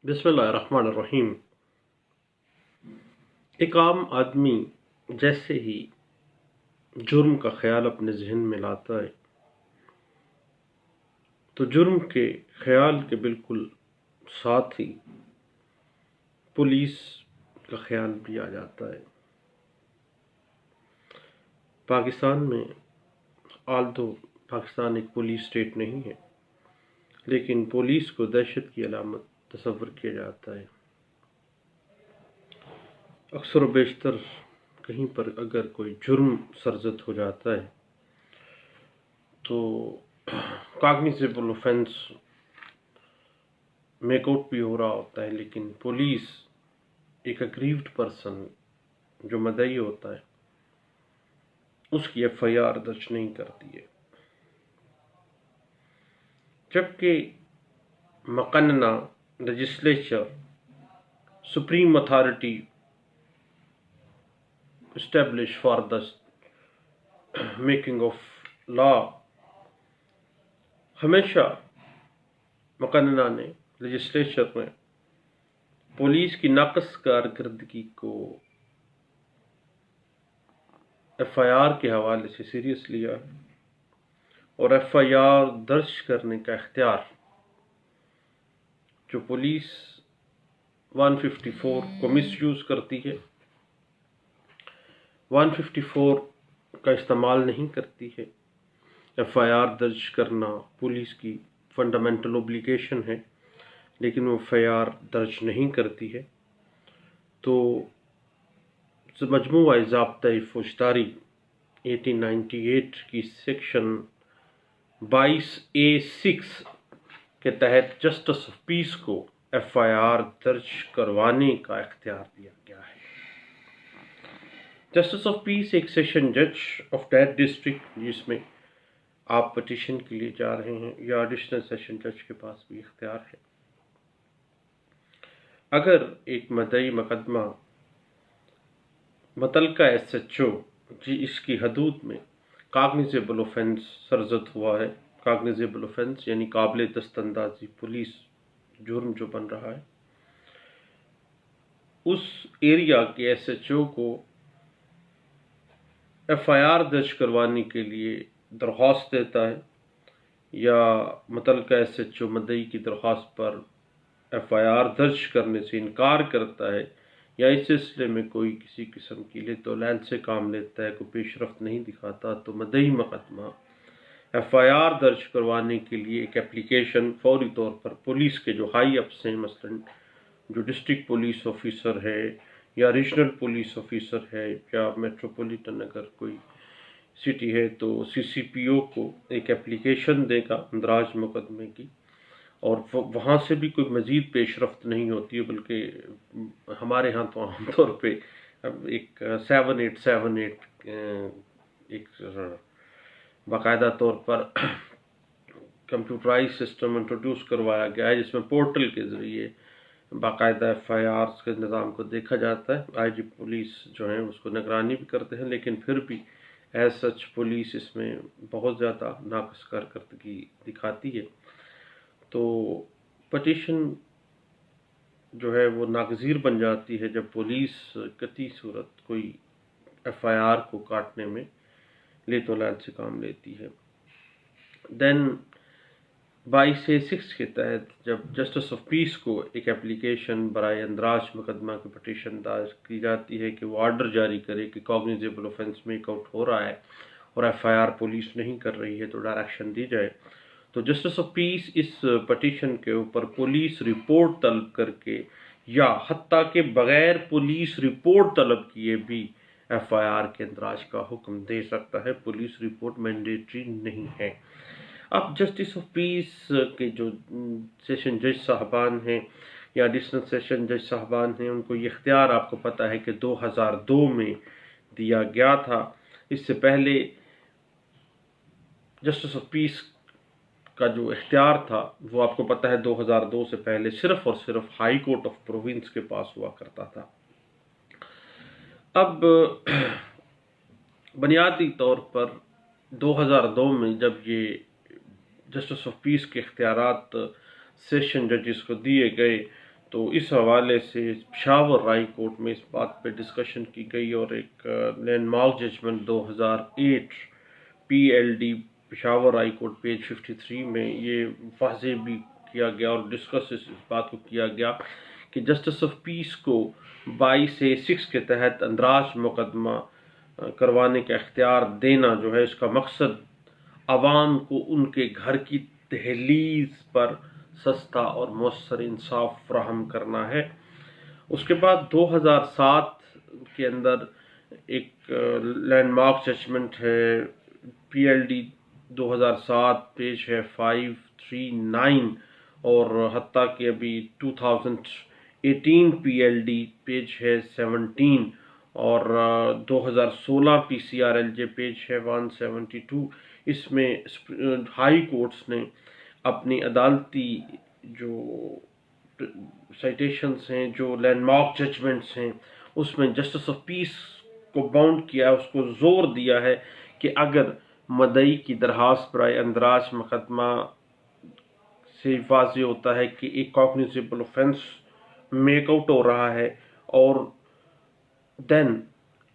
بسم اللہ الرحمن الرحیم۔ ایک عام آدمی جیسے ہی جرم کا خیال اپنے ذہن میں لاتا ہے تو جرم کے خیال کے بالکل ساتھ ہی پولیس کا خیال بھی آ جاتا ہے۔ پاکستان میں آلدو پاکستان ایک پولیس اسٹیٹ نہیں ہے، لیکن پولیس کو دہشت کی علامت تصور کیا جاتا ہے۔ اکثر و بیشتر کہیں پر اگر کوئی جرم سرزد ہو جاتا ہے تو کاگنیزیبل اوفینس میک آؤٹ بھی ہو رہا ہوتا ہے، لیکن پولیس ایک اگریوڈ پرسن جو مدعی ہوتا ہے اس کی ایف آئی آر درج نہیں کرتی ہے، جبکہ مقننہ legislature supreme authority establish for the making of law, ہمیشہ مقننہ نے لیجسلیچر میں پولیس کی ناقص کارکردگی کو ایف آئی آر کے حوالے سے سیریس لیا اور ایف آئی آر درج کرنے کا اختیار جو پولیس 154 کو مس یوز کرتی ہے، 154 کا استعمال نہیں کرتی ہے۔ ایف آئی آر درج کرنا پولیس کی فنڈامنٹل اوبلیگیشن ہے، لیکن وہ ایف آئی آر درج نہیں کرتی ہے، تو مجموعہ ضابطۂ فوجداری 1898 کی سیکشن 22A(6) کے تحت جسٹس آف پیس کو ایف آئی آر درج کروانے کا اختیار دیا گیا ہے۔ جسٹس آف پیس ایک سیشن جج آف دیٹ ڈسٹرکٹ جس میں آپ پٹیشن کے لیے جا رہے ہیں یا ایڈیشنل سیشن جج کے پاس بھی اختیار ہے۔ اگر ایک مدعی مقدمہ متعلقہ ایس ایچ او اس کی حدود میں کاگنیزیبل اوفینس سرزد ہوا ہے، کاگنیزیبل اوفینس یعنی قابل دست اندازی پولیس جرم جو بن رہا ہے، اس ایریا کے ایس ایچ او کو ایف آئی آر درج کروانے کے لیے درخواست دیتا ہے، یا متعلقہ ایس ایچ او مدعی کی درخواست پر ایف آئی آر درج کرنے سے انکار کرتا ہے، یا اس سلسلے میں کوئی کسی قسم کی لت و لعل سے کام لیتا ہے، کوئی پیش رفت نہیں دکھاتا، تو مدعی مقدمہ ایف آئی آر درج کروانے کے لیے ایک اپلیکیشن فوری طور پر پولیس کے جو ہائی اپس ہیں، مثلا جو ڈسٹرکٹ پولیس آفیسر ہے یا ریجنل پولیس آفیسر ہے یا میٹروپولیٹن اگر کوئی سٹی ہے، تو سی سی پی او کو ایک اپلیکیشن دے گا اندراج مقدمے کی، اور وہاں سے بھی کوئی مزید پیش رفت نہیں ہوتی ہے، بلکہ ہمارے ہاں تو عام طور پہ ایک 7878 ایک باقاعدہ طور پر کمپیوٹرائز سسٹم انٹروڈیوس کروایا گیا ہے، جس میں پورٹل کے ذریعے باقاعدہ ایف آئی آرز کے نظام کو دیکھا جاتا ہے۔ آئی جی پولیس جو ہیں اس کو نگرانی بھی کرتے ہیں، لیکن پھر بھی ایز سچ پولیس اس میں بہت زیادہ ناقص کارکردگی دکھاتی ہے، تو پٹیشن جو ہے وہ ناگزیر بن جاتی ہے جب پولیس قطعی صورت کوئی ایف آئی آر کو کاٹنے میں لیت و لعل سے کام لیتی ہے۔ دین 22A(6) کے تحت جب جسٹس آف پیس کو ایک اپلیکیشن برائے اندراج مقدمہ کی پٹیشن دائر کی جاتی ہے کہ وہ آرڈر جاری کرے کہ کاگنیزیبل اوفینس میک آؤٹ ہو رہا ہے اور ایف آئی آر پولیس نہیں کر رہی ہے، تو ڈائریکشن دی جائے، تو جسٹس آف پیس اس پٹیشن کے اوپر پولیس رپورٹ طلب کر کے یا حتیٰ کہ بغیر پولیس رپورٹ طلب کیے بھی ایف آئی آر کے اندراج کا حکم دے سکتا ہے۔ پولیس رپورٹ مینڈیٹری نہیں ہے۔ اب جسٹس آف پیس کے جو سیشن جج صاحبان ہیں یا ایڈیشنل سیشن جج صاحبان ہیں، ان کو یہ اختیار آپ کو پتہ ہے کہ 2002 میں دیا گیا تھا۔ اس سے پہلے جسٹس آف پیس کا جو اختیار تھا وہ آپ کو پتہ ہے 2002 سے پہلے صرف اور صرف ہائی کورٹ آف پروونس کے پاس ہوا کرتا تھا۔ اب بنیادی طور پر 2002 میں جب یہ جسٹس آف پیس کے اختیارات سیشن ججز کو دیے گئے، تو اس حوالے سے پشاور ہائی کورٹ میں اس بات پہ ڈسکشن کی گئی اور ایک landmark judgment 2008 P L D Peshawar high court page 53 میں یہ واضح بھی کیا گیا اور ڈسکس اس بات کو کیا گیا کہ جسٹس آف پیس کو 22A6 کے تحت اندراج مقدمہ کروانے کا اختیار دینا جو ہے، اس کا مقصد عوام کو ان کے گھر کی دہلیز پر سستا اور مؤثر انصاف فراہم کرنا ہے۔ اس کے بعد 2007 کے اندر ایک لینڈ مارک ججمنٹ ہے پی ایل ڈی 2007 پیج ہے 539 اور حتیٰ کہ ابھی 2018 پی ایل ڈی پیج ہے 17 اور 2016 P C R L J page ہے 172۔ اس میں ہائی کورٹس نے اپنی عدالتی جو سائٹیشنز ہیں، جو لینڈ مارک ججمنٹس ہیں، اس میں جسٹس آف پیس کو باؤنڈ کیا ہے، اس کو زور دیا ہے کہ اگر مدعی کی درخواست برائے اندراج مقدمہ سے واضح ہوتا ہے کہ ایک کاگنیزیبل اوفینس میک آؤٹ ہو رہا ہے اور دین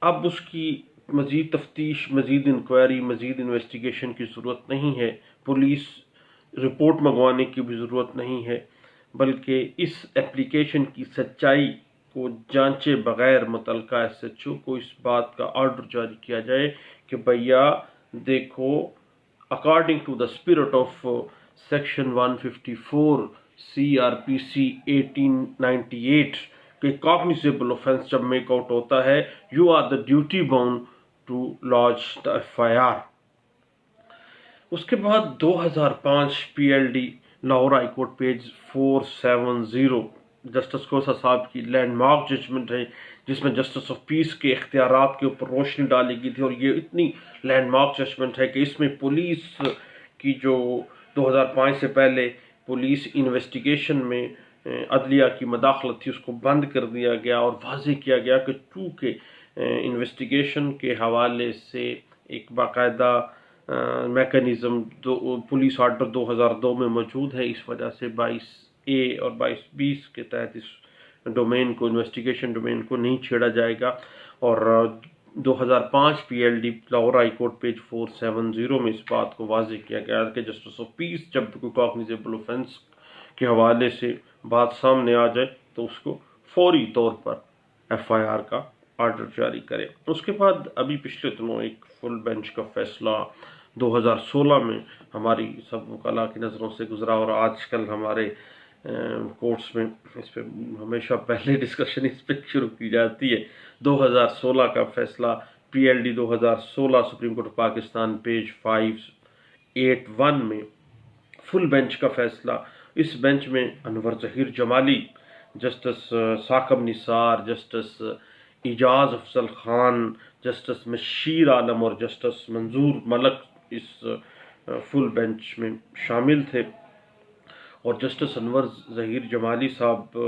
اب اس کی مزید تفتیش، مزید انکوائری، مزید انویسٹیگیشن کی ضرورت نہیں ہے، پولیس رپورٹ منگوانے کی بھی ضرورت نہیں ہے، بلکہ اس اپلیکیشن کی سچائی کو جانچے بغیر متعلقہ ایس ایچ او کو اس بات کا آرڈر جاری کیا جائے کہ بھیا دیکھو، according to the spirit of section 154 C R P C 1898 کہ کاگنیزیبل اوفینس جب میک آؤٹ ہوتا ہے، you are the duty bound to launch the F I R. اس کے بعد 2005 P L D Lahore high court page 470 justice Khosa صاحب کی land mark judgment ہے، جس میں جسٹس آف پیس کے اختیارات کے اوپر روشنی ڈالی گئی تھی، اور یہ اتنی لینڈ مارک ججمنٹ ہے کہ اس میں پولیس کی جو 2005 سے پہلے پولیس انویسٹیگیشن میں عدلیہ کی مداخلت تھی، اس کو بند کر دیا گیا اور واضح کیا گیا کہ چونکہ انویسٹیگیشن کے حوالے سے ایک باقاعدہ میکانزم پولیس آرڈر 2002 میں موجود ہے، اس وجہ سے 22A اور 2220 کے تحت اس ڈومین کو، انویسٹیگیشن ڈومین کو نہیں چھیڑا جائے گا۔ اور 2005 P L D Lahore high court page 470 میں اس بات کو واضح کیا گیا کہ جسٹس آف پیس جب کوئی کاگنیزیبل اوفینس کے حوالے سے بات سامنے آ جائے تو اس کو فوری طور پر ایف آئی آر کا آرڈر جاری کرے۔ اس کے بعد ابھی پچھلے دنوں ایک فل بینچ کا فیصلہ 2016 میں ہماری سب وکلاء کی نظروں سے گزرا، اور آج کل ہمارے کورٹس میں اس پہ ہمیشہ پہلے ڈسکشن اس پہ شروع کی جاتی ہے۔ 2016 کا فیصلہ پی L D 2016 supreme court of Pakistan page 581 میں فل بینچ کا فیصلہ۔ اس بینچ میں انور ظہیر جمالی، جسٹس ثاقب نثار، جسٹس اعجاز افضل خان، جسٹس مشیر عالم اور جسٹس منظور ملک اس فل بینچ میں شامل تھے، اور جسٹس انور ظہیر جمالی صاحب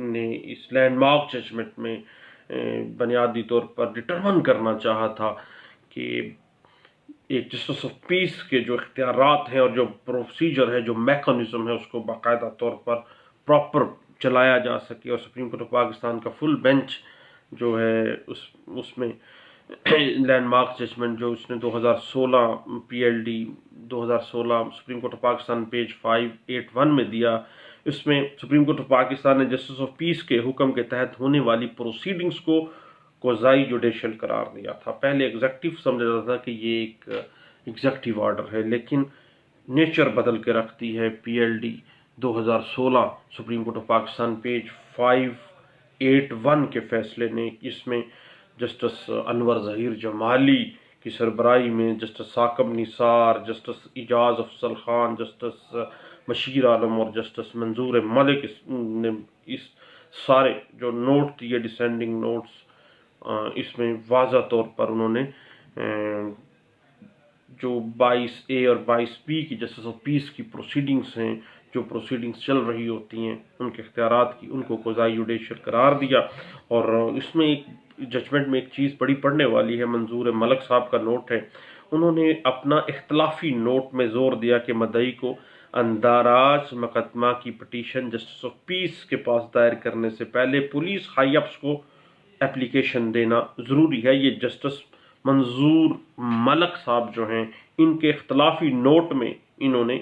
نے اس لینڈ مارک ججمنٹ میں بنیادی طور پر ڈٹرمن کرنا چاہا تھا کہ ایک جسٹس آف پیس کے جو اختیارات ہیں اور جو پروسیجر ہے، جو میکانزم ہے، اس کو باقاعدہ طور پر پراپر چلایا جا سکے، اور سپریم کورٹ آف پاکستان کا فل بینچ جو ہے اس میں لینڈ مارک ججمنٹ جو اس نے 2016 پی L D 2016 supreme court of Pakistan page 581 میں دیا، اس میں سپریم کورٹ آف پاکستان نے جسٹس آف پیس کے حکم کے تحت ہونے والی پروسیڈنگز کو قضائی جوڈیشل قرار دیا تھا۔ پہلے ایگزیکٹو سمجھا جاتا تھا کہ یہ ایک ایگزیکٹو آرڈر ہے، لیکن نیچر بدل کے رکھتی ہے پی L D 2016 supreme court of Pakistan page 581 کے فیصلے نے، اس میں جسٹس انور ظہیر جمالی کی سربراہی میں جسٹس ثاقب نثار، جسٹس اعجاز افضل خان، جسٹس مشیر عالم اور جسٹس منظور ملک نے اس سارے جو نوٹ دیے، ڈسینڈنگ نوٹس، اس میں واضح طور پر انہوں نے جو 22A اور 22B کی جسٹس آف پیس کی پروسیڈنگز ہیں، جو پروسیڈنگز چل رہی ہوتی ہیں، ان کے اختیارات کی، ان کو قضائی جوڈیشل قرار دیا۔ اور اس میں ایک ججمنٹ میں ایک چیز بڑی پڑھنے والی ہے، منظور ملک صاحب کا نوٹ ہے، انہوں نے اپنا اختلافی نوٹ میں زور دیا کہ مدعی کو اندراج مقدمہ کی پٹیشن جسٹس آف پیس کے پاس دائر کرنے سے پہلے پولیس ہائی اپس کو اپلیکیشن دینا ضروری ہے۔ یہ جسٹس منظور ملک صاحب جو ہیں ان کے اختلافی نوٹ میں انہوں نے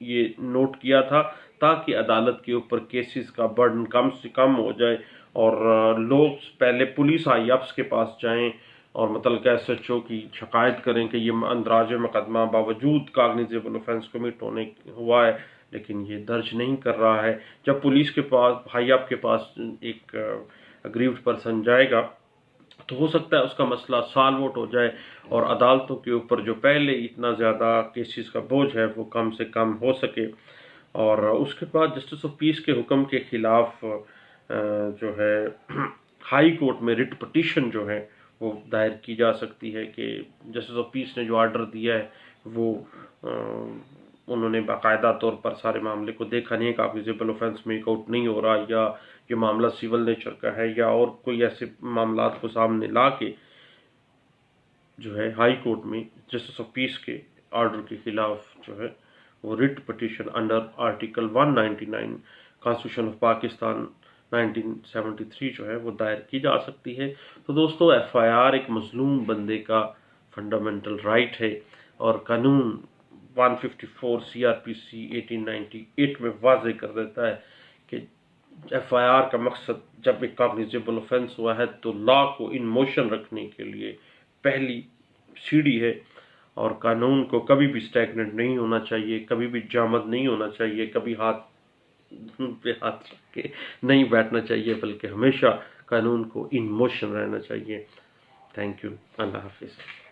یہ نوٹ کیا تھا تاکہ عدالت کے اوپر کیسز کا برڈن کم سے کم ہو جائے اور لوگ پہلے پولیس ہائی اپس کے پاس جائیں اور متعلقہ ایس ایچ او کی شکایت کریں کہ یہ اندراج مقدمہ باوجود کاگنیزیبل اوفینس کمٹ ہونے ہوا ہے لیکن یہ درج نہیں کر رہا ہے۔ جب پولیس کے پاس ہائی اپ کے پاس ایک اگریوڈ پرسن جائے گا تو ہو سکتا ہے اس کا مسئلہ سالو آؤٹ ہو جائے اور عدالتوں کے اوپر جو پہلے اتنا زیادہ کیسز کا بوجھ ہے وہ کم سے کم ہو سکے۔ اور اس کے بعد جسٹس آف پیس کے حکم کے خلاف جو ہے ہائی کورٹ میں رٹ پٹیشن جو ہے وہ دائر کی جا سکتی ہے کہ جسٹس آف پیس نے جو آرڈر دیا ہے وہ انہوں نے باقاعدہ طور پر سارے معاملے کو دیکھا نہیں ہے، کاگنیزیبل اوفینس میک آؤٹ نہیں ہو رہا یا یہ معاملہ سول نیچر کا ہے یا اور کوئی ایسے معاملات کو سامنے لا کے جو ہے ہائی کورٹ میں جسٹس آف پیس کے آرڈر کے خلاف جو ہے وہ writ petition under article 199 constitution of Pakistan 1973 جو ہے وہ دائر کی جا سکتی ہے۔ تو دوستو ایف آئی آر ایک مظلوم بندے کا فنڈامنٹل رائٹ ہے اور قانون 154 سی آر پی سی 1898 میں واضح کر دیتا ہے کہ ایف آئی آر کا مقصد جب ایک کاگنیزیبل اوفینس ہوا ہے تو لا کو ان موشن رکھنے کے لیے پہلی سیڑھی ہے اور قانون کو کبھی بھی سٹیگننٹ نہیں ہونا چاہیے، کبھی بھی جامد نہیں ہونا چاہیے، کبھی ہاتھ پہ ہاتھ رکھ کے نہیں بیٹھنا چاہیے بلکہ ہمیشہ قانون کو ان موشن رہنا چاہیے۔ تھینک یو، اللہ حافظ۔